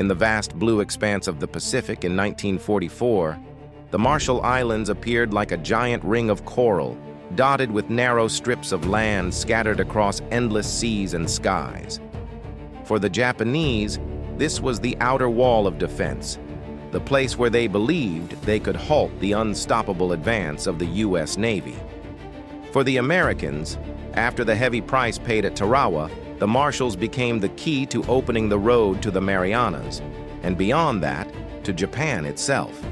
In the vast blue expanse of the Pacific in 1944, the Marshall Islands appeared like a giant ring of coral, dotted with narrow strips of land scattered across endless seas and skies. For the Japanese, this was the outer wall of defense, the place where they believed they could halt the unstoppable advance of the U.S. Navy. For the Americans, after the heavy price paid at Tarawa, the Marshalls became the key to opening the road to the Marianas, and beyond that, to Japan itself.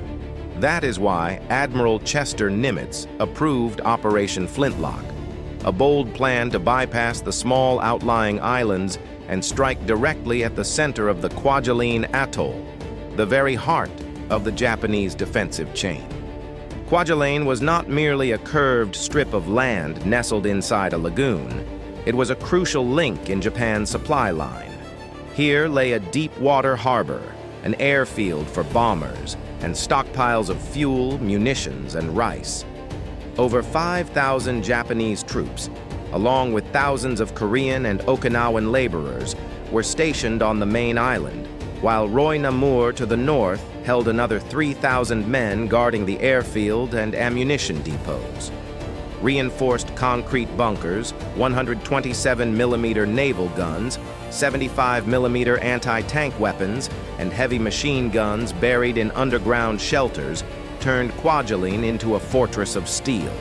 That is why Admiral Chester Nimitz approved Operation Flintlock, a bold plan to bypass the small outlying islands and strike directly at the center of the Kwajalein Atoll, the very heart of the Japanese defensive chain. Kwajalein was not merely a curved strip of land nestled inside a lagoon. It was a crucial link in Japan's supply line. Here lay a deep-water harbor, an airfield for bombers, and stockpiles of fuel, munitions, and rice. Over 5,000 Japanese troops, along with thousands of Korean and Okinawan laborers, were stationed on the main island, while Namur to the north held another 3,000 men guarding the airfield and ammunition depots. Reinforced concrete bunkers, 127mm naval guns, 75mm anti-tank weapons, and heavy machine guns buried in underground shelters turned Kwajalein into a fortress of steel.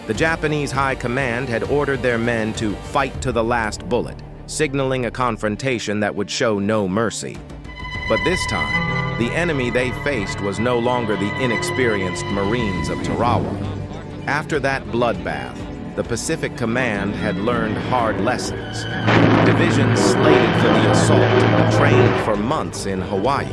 The Japanese High Command had ordered their men to fight to the last bullet, signaling a confrontation that would show no mercy. But this time, the enemy they faced was no longer the inexperienced Marines of Tarawa. After that bloodbath, the Pacific Command had learned hard lessons. Divisions slated for the assault, trained for months in Hawaii.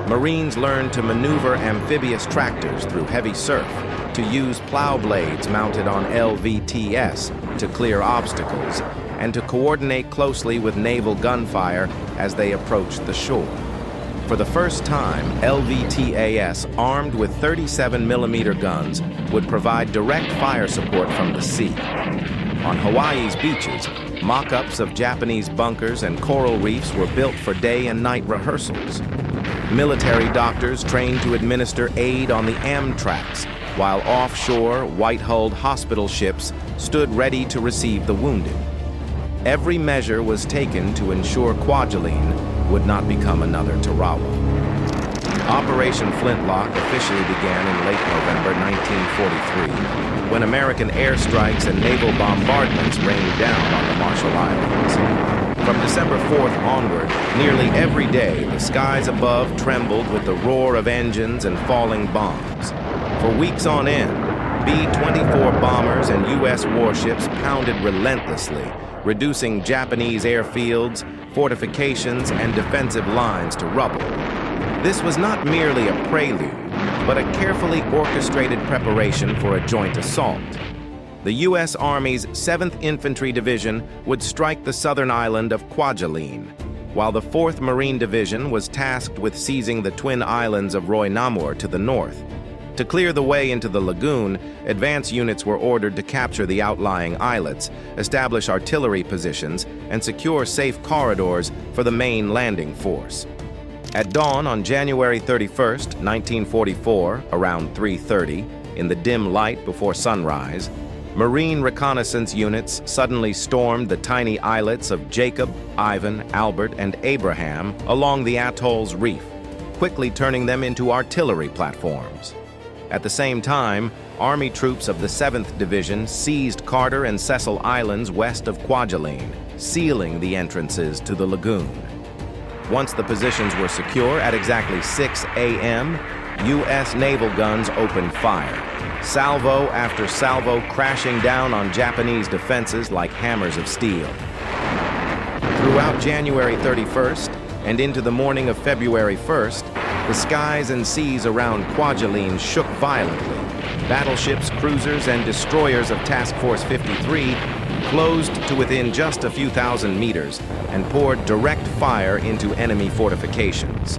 Marines learned to maneuver amphibious tractors through heavy surf, to use plow blades mounted on LVTS to clear obstacles, and to coordinate closely with naval gunfire as they approached the shore. For the first time, LVTAS, armed with 37mm guns, would provide direct fire support from the sea. On Hawaii's beaches, mock-ups of Japanese bunkers and coral reefs were built for day and night rehearsals. Military doctors trained to administer aid on the Amtraks, while offshore, white-hulled hospital ships stood ready to receive the wounded. Every measure was taken to ensure Kwajalein would not become another Tarawa. Operation Flintlock officially began in late November 1943, when American airstrikes and naval bombardments rained down on the Marshall Islands. From December 4th onward, nearly every day, the skies above trembled with the roar of engines and falling bombs. For weeks on end, B-24 bombers and U.S. warships pounded relentlessly, reducing Japanese airfields, fortifications, and defensive lines to rubble. This was not merely a prelude, but a carefully orchestrated preparation for a joint assault. The U.S. Army's 7th Infantry Division would strike the southern island of Kwajalein, while the 4th Marine Division was tasked with seizing the twin islands of Namur to the north. To clear the way into the lagoon, advance units were ordered to capture the outlying islets, establish artillery positions, and secure safe corridors for the main landing force. At dawn on January 31st, 1944, around 3:30, in the dim light before sunrise, Marine reconnaissance units suddenly stormed the tiny islets of Jacob, Ivan, Albert, and Abraham along the atoll's reef, quickly turning them into artillery platforms. At the same time, Army troops of the 7th Division seized Carter and Cecil Islands west of Kwajalein, sealing the entrances to the lagoon. Once the positions were secure at exactly 6 a.m., U.S. naval guns opened fire, salvo after salvo crashing down on Japanese defenses like hammers of steel. Throughout January 31st and into the morning of February 1st, the skies and seas around Kwajalein shook violently. Battleships, cruisers, and destroyers of Task Force 53 closed to within just a few thousand meters and poured direct fire into enemy fortifications.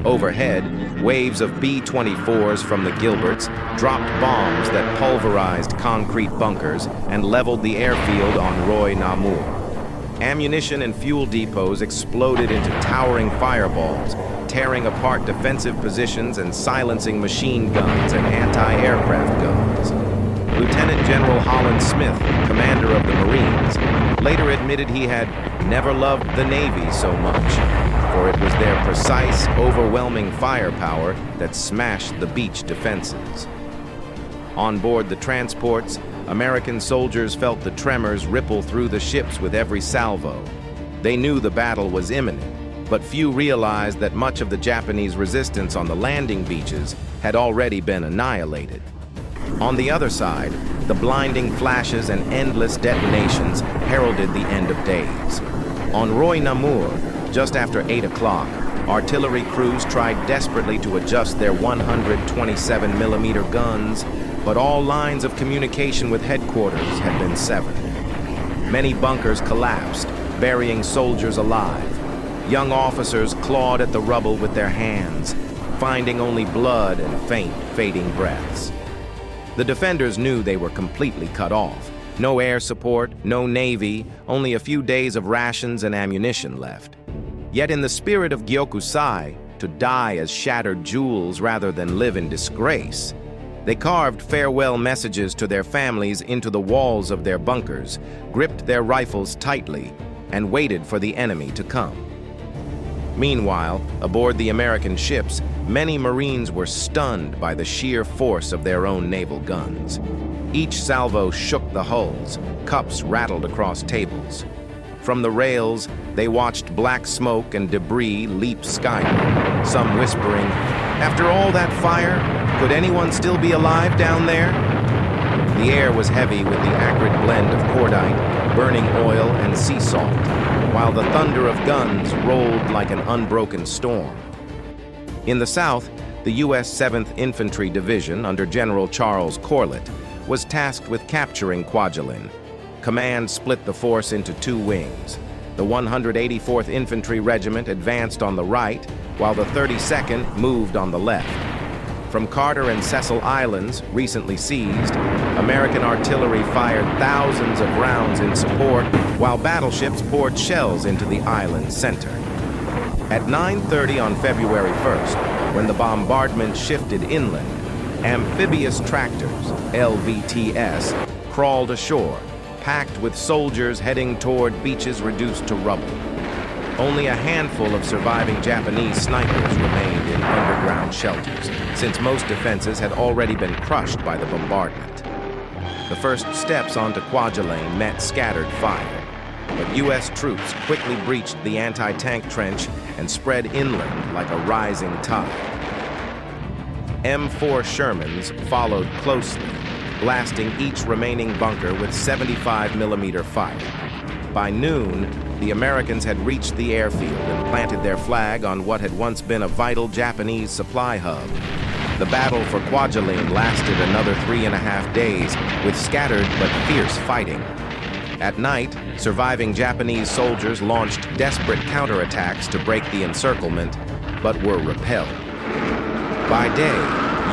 Overhead, waves of B-24s from the Gilberts dropped bombs that pulverized concrete bunkers and leveled the airfield on Namur. Ammunition and fuel depots exploded into towering fireballs, tearing apart defensive positions and silencing machine guns and anti-aircraft guns. Lieutenant General Holland Smith, commander of the Marines, later admitted he had never loved the Navy so much, for it was their precise, overwhelming firepower that smashed the beach defenses. On board the transports, American soldiers felt the tremors ripple through the ships with every salvo. They knew the battle was imminent, but few realized that much of the Japanese resistance on the landing beaches had already been annihilated. On the other side, the blinding flashes and endless detonations heralded the end of days. On Roy Namur, just after 8 o'clock, artillery crews tried desperately to adjust their 127mm guns, but all lines of communication with headquarters had been severed. Many bunkers collapsed, burying soldiers alive. Young officers clawed at the rubble with their hands, finding only blood and faint, fading breaths. The defenders knew they were completely cut off. No air support, no navy, only a few days of rations and ammunition left. Yet in the spirit of Gyokusai, to die as shattered jewels rather than live in disgrace, they carved farewell messages to their families into the walls of their bunkers, gripped their rifles tightly, and waited for the enemy to come. Meanwhile, aboard the American ships, many Marines were stunned by the sheer force of their own naval guns. Each salvo shook the hulls, cups rattled across tables. From the rails, they watched black smoke and debris leap skyward, some whispering, "After all that fire, could anyone still be alive down there?" The air was heavy with the acrid blend of cordite, burning oil, and sea salt, while the thunder of guns rolled like an unbroken storm. In the south, the U.S. 7th Infantry Division under General Charles Corlett was tasked with capturing Kwajalein. Command split the force into two wings. The 184th Infantry Regiment advanced on the right, while the 32nd moved on the left. From Carter and Cecil Islands, recently seized, American artillery fired thousands of rounds in support, while battleships poured shells into the island's center. At 9:30 on February 1st, when the bombardment shifted inland, amphibious tractors, LVTS, crawled ashore, packed with soldiers heading toward beaches reduced to rubble. Only a handful of surviving Japanese snipers remained in underground shelters, since most defenses had already been crushed by the bombardment. The first steps onto Kwajalein met scattered fire, but U.S. troops quickly breached the anti-tank trench and spread inland like a rising tide. M4 Shermans followed closely, blasting each remaining bunker with 75mm fire. By noon, the Americans had reached the airfield and planted their flag on what had once been a vital Japanese supply hub. The battle for Kwajalein lasted another 3.5 days, with scattered but fierce fighting. At night, surviving Japanese soldiers launched desperate counterattacks to break the encirclement, but were repelled. By day,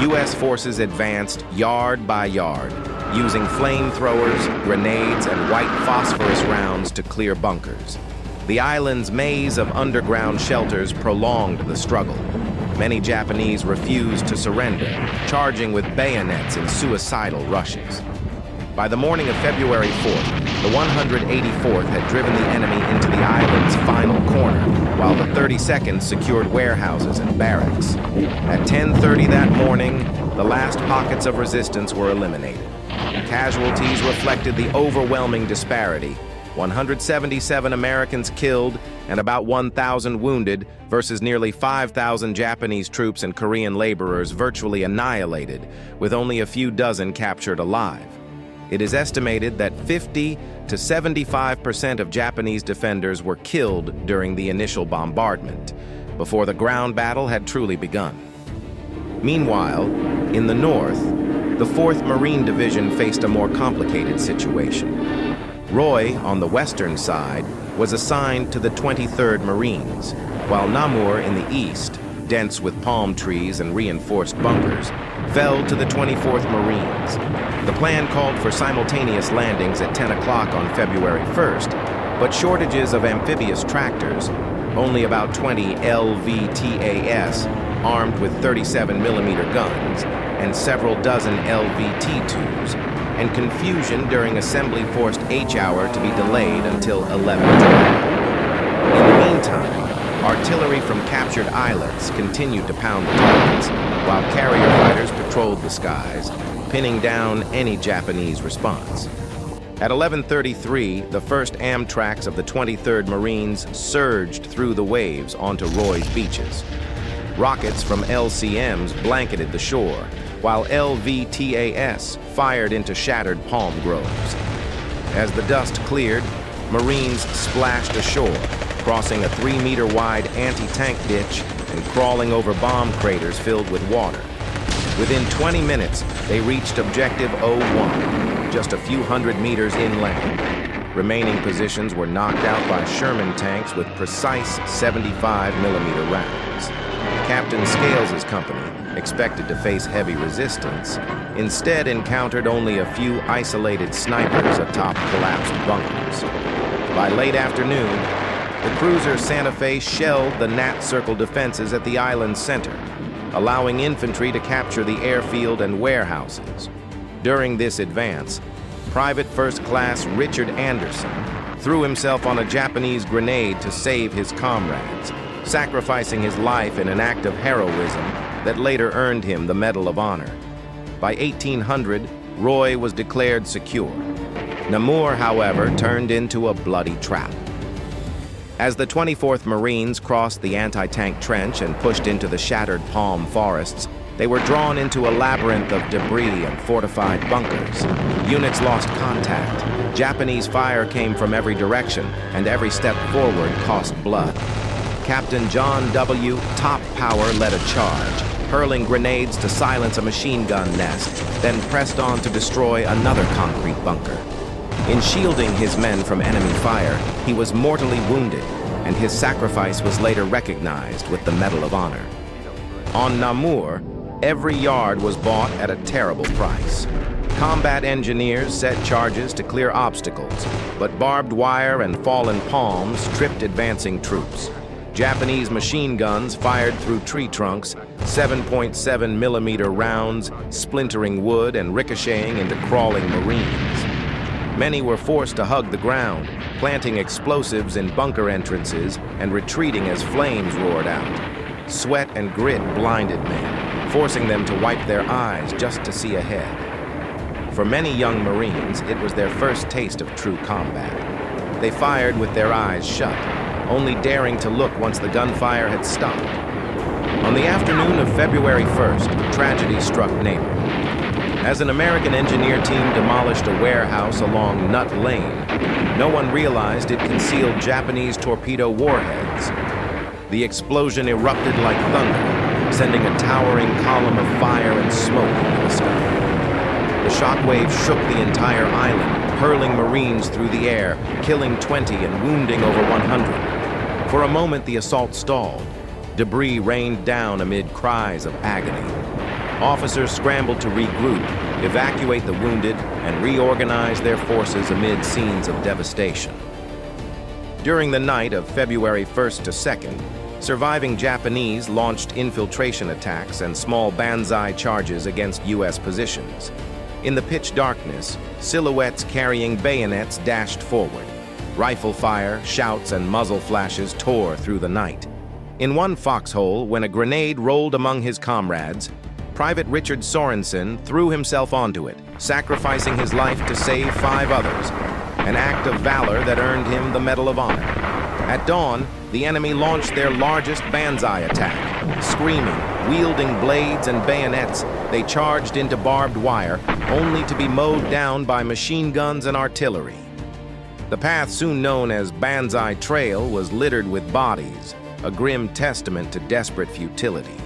U.S. forces advanced yard by yard, using flamethrowers, grenades, and white phosphorus rounds to clear bunkers. The island's maze of underground shelters prolonged the struggle. Many Japanese refused to surrender, charging with bayonets in suicidal rushes. By the morning of February 4th, the 184th had driven the enemy into the island's final corner, while the 32nd secured warehouses and barracks. At 10:30 that morning, the last pockets of resistance were eliminated. Casualties reflected the overwhelming disparity: 177 Americans killed and about 1,000 wounded versus nearly 5,000 Japanese troops and Korean laborers virtually annihilated, with only a few dozen captured alive. It is estimated that 50 to 75% of Japanese defenders were killed during the initial bombardment, before the ground battle had truly begun. Meanwhile, in the north, the 4th Marine Division faced a more complicated situation. Roy, on the western side, was assigned to the 23rd Marines, while Namur in the east, dense with palm trees and reinforced bunkers, fell to the 24th Marines. The plan called for simultaneous landings at 10 o'clock on February 1st, but shortages of amphibious tractors, Only about 20 LVTAS, armed with 37mm guns, and several dozen LVT2s, and confusion during assembly forced H-hour to be delayed until 11:12. In the meantime, artillery from captured islets continued to pound the targets, while carrier fighters patrolled the skies, pinning down any Japanese response. At 11:33, the first Amtraks of the 23rd Marines surged through the waves onto Roy's beaches. Rockets from LCMs blanketed the shore, while LVTAS fired into shattered palm groves. As the dust cleared, Marines splashed ashore, crossing a 3-meter-wide anti-tank ditch and crawling over bomb craters filled with water. Within 20 minutes, they reached Objective 01, just a few hundred meters inland. Remaining positions were knocked out by Sherman tanks with precise 75mm rounds. Captain Scales's company, expected to face heavy resistance, instead encountered only a few isolated snipers atop collapsed bunkers. By late afternoon, the cruiser Santa Fe shelled the Nat Circle defenses at the island's center, allowing infantry to capture the airfield and warehouses. During this advance, Private First Class Richard Anderson threw himself on a Japanese grenade to save his comrades, sacrificing his life in an act of heroism that later earned him the Medal of Honor. By 1800, Roy was declared secure. Namur, however, turned into a bloody trap. As the 24th Marines crossed the anti-tank trench and pushed into the shattered palm forests, they were drawn into a labyrinth of debris and fortified bunkers. Units lost contact. Japanese fire came from every direction, and every step forward cost blood. Captain John W. Top Power led a charge, hurling grenades to silence a machine gun nest, then pressed on to destroy another concrete bunker. In shielding his men from enemy fire, he was mortally wounded, and his sacrifice was later recognized with the Medal of Honor. On Namur, every yard was bought at a terrible price. Combat engineers set charges to clear obstacles, but barbed wire and fallen palms tripped advancing troops. Japanese machine guns fired through tree trunks, 7.7mm rounds splintering wood and ricocheting into crawling Marines. Many were forced to hug the ground, planting explosives in bunker entrances and retreating as flames roared out. Sweat and grit blinded men, forcing them to wipe their eyes just to see ahead. For many young Marines, it was their first taste of true combat. They fired with their eyes shut, only daring to look once the gunfire had stopped. On the afternoon of February 1st, tragedy struck Namur. As an American engineer team demolished a warehouse along Nut Lane, no one realized it concealed Japanese torpedo warheads. The explosion erupted like thunder, sending a towering column of fire and smoke into the sky. The shockwave shook the entire island, hurling Marines through the air, killing 20 and wounding over 100. For a moment, the assault stalled. Debris rained down amid cries of agony. Officers scrambled to regroup, evacuate the wounded, and reorganize their forces amid scenes of devastation. During the night of February 1st to 2nd, surviving Japanese launched infiltration attacks and small banzai charges against U.S. positions. In the pitch darkness, silhouettes carrying bayonets dashed forward. Rifle fire, shouts, and muzzle flashes tore through the night. In one foxhole, when a grenade rolled among his comrades, Private Richard Sorensen threw himself onto it, sacrificing his life to save 5 others, an act of valor that earned him the Medal of Honor. At dawn, the enemy launched their largest banzai attack. Screaming, wielding blades and bayonets, they charged into barbed wire, only to be mowed down by machine guns and artillery. The path soon known as Banzai Trail was littered with bodies, a grim testament to desperate futility.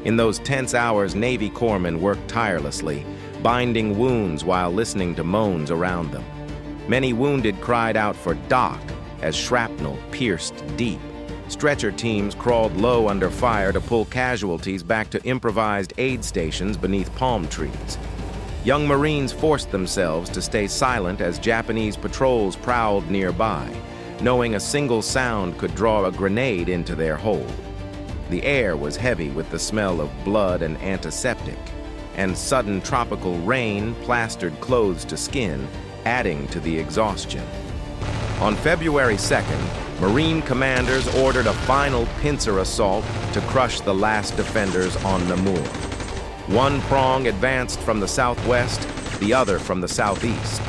In those tense hours, Navy corpsmen worked tirelessly, binding wounds while listening to moans around them. Many wounded cried out for "Doc" as shrapnel pierced deep. Stretcher teams crawled low under fire to pull casualties back to improvised aid stations beneath palm trees. Young Marines forced themselves to stay silent as Japanese patrols prowled nearby, knowing a single sound could draw a grenade into their hold. The air was heavy with the smell of blood and antiseptic, and sudden tropical rain plastered clothes to skin, adding to the exhaustion. On February 2nd, Marine commanders ordered a final pincer assault to crush the last defenders on Namur. One prong advanced from the southwest, the other from the southeast.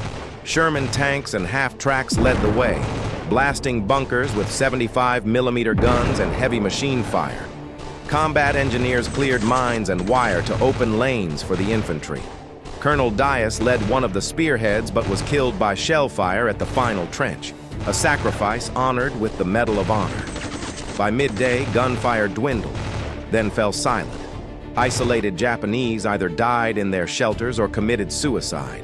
Sherman tanks and half-tracks led the way, blasting bunkers with 75mm guns and heavy machine fire. Combat engineers cleared mines and wire to open lanes for the infantry. Colonel Dias led one of the spearheads but was killed by shell fire at the final trench, a sacrifice honored with the Medal of Honor. By midday, gunfire dwindled, then fell silent. Isolated Japanese either died in their shelters or committed suicide.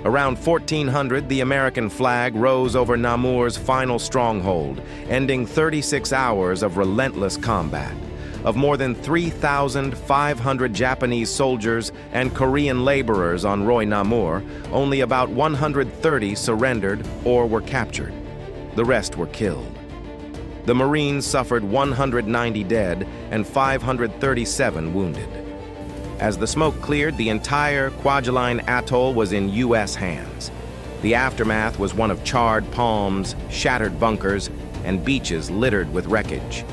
Around 1400, the American flag rose over Namur's final stronghold, ending 36 hours of relentless combat. Of more than 3,500 Japanese soldiers and Korean laborers on Roy Namur, only about 130 surrendered or were captured. The rest were killed. The Marines suffered 190 dead and 537 wounded. As the smoke cleared, the entire Kwajalein atoll was in U.S. hands. The aftermath was one of charred palms, shattered bunkers, and beaches littered with wreckage.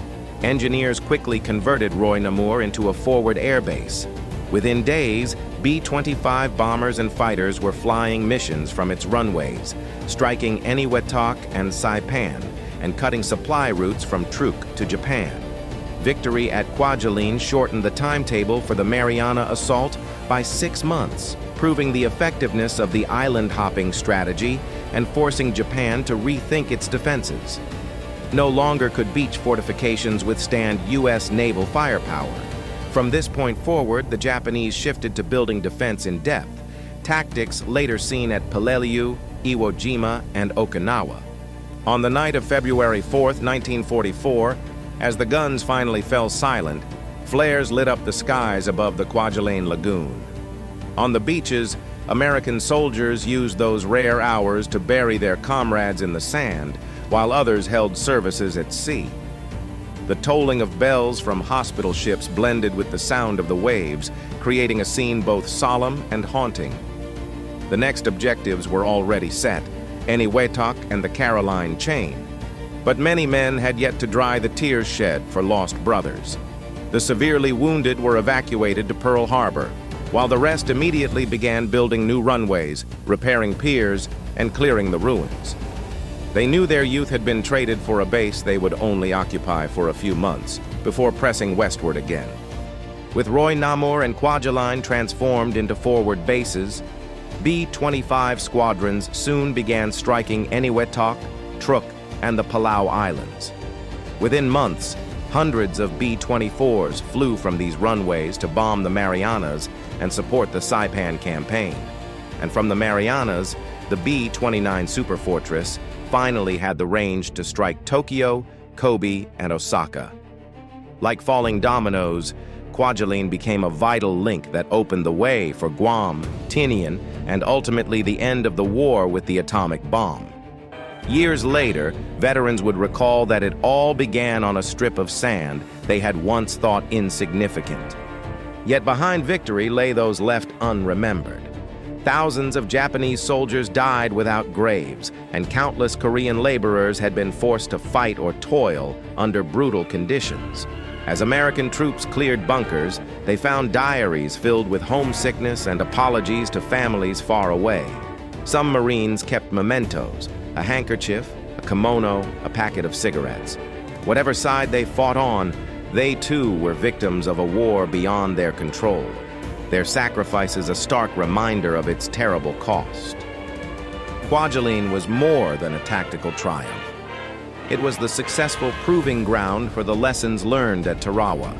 Engineers quickly converted Roy Namur into a forward airbase. Within days, B-25 bombers and fighters were flying missions from its runways, striking Eniwetok and Saipan, and cutting supply routes from Truk to Japan. Victory at Kwajalein shortened the timetable for the Mariana assault by 6 months, proving the effectiveness of the island-hopping strategy and forcing Japan to rethink its defenses. No longer could beach fortifications withstand U.S. naval firepower. From this point forward, the Japanese shifted to building defense in depth, tactics later seen at Peleliu, Iwo Jima, and Okinawa. On the night of February 4th, 1944, as the guns finally fell silent, flares lit up the skies above the Kwajalein Lagoon. On the beaches, American soldiers used those rare hours to bury their comrades in the sand, while others held services at sea. The tolling of bells from hospital ships blended with the sound of the waves, creating a scene both solemn and haunting. The next objectives were already set, Eniwetok and the Caroline chain. But many men had yet to dry the tears shed for lost brothers. The severely wounded were evacuated to Pearl Harbor, while the rest immediately began building new runways, repairing piers, and clearing the ruins. They knew their youth had been traded for a base they would only occupy for a few months, before pressing westward again. With Roy Namur and Kwajalein transformed into forward bases, B-25 squadrons soon began striking Eniwetok, Truk, and the Palau Islands. Within months, hundreds of B-24s flew from these runways to bomb the Marianas and support the Saipan campaign. And from the Marianas, the B-29 superfortress finally had the range to strike Tokyo, Kobe, and Osaka. Like falling dominoes, Kwajalein became a vital link that opened the way for Guam, Tinian, and ultimately the end of the war with the atomic bomb. Years later, veterans would recall that it all began on a strip of sand they had once thought insignificant. Yet behind victory lay those left unremembered. Thousands of Japanese soldiers died without graves, and countless Korean laborers had been forced to fight or toil under brutal conditions. As American troops cleared bunkers, they found diaries filled with homesickness and apologies to families far away. Some Marines kept mementos, a handkerchief, a kimono, a packet of cigarettes. Whatever side they fought on, they too were victims of a war beyond their control. Their sacrifices a stark reminder of its terrible cost. Kwajalein was more than a tactical triumph. It was the successful proving ground for the lessons learned at Tarawa.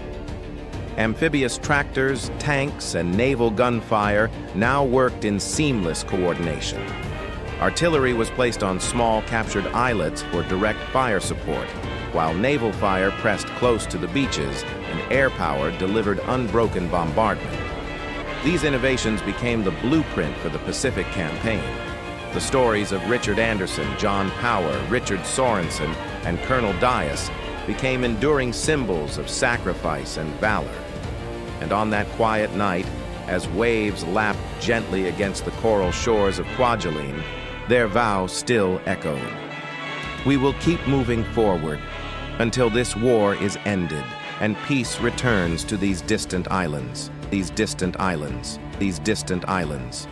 Amphibious tractors, tanks, and naval gunfire now worked in seamless coordination. Artillery was placed on small captured islets for direct fire support, while naval fire pressed close to the beaches and air power delivered unbroken bombardment. These innovations became the blueprint for the Pacific campaign. The stories of Richard Anderson, John Power, Richard Sorensen, and Colonel Dias became enduring symbols of sacrifice and valor. And on that quiet night, as waves lapped gently against the coral shores of Kwajalein, their vow still echoed. We will keep moving forward until this war is ended and peace returns to these distant islands, these distant islands, these distant islands.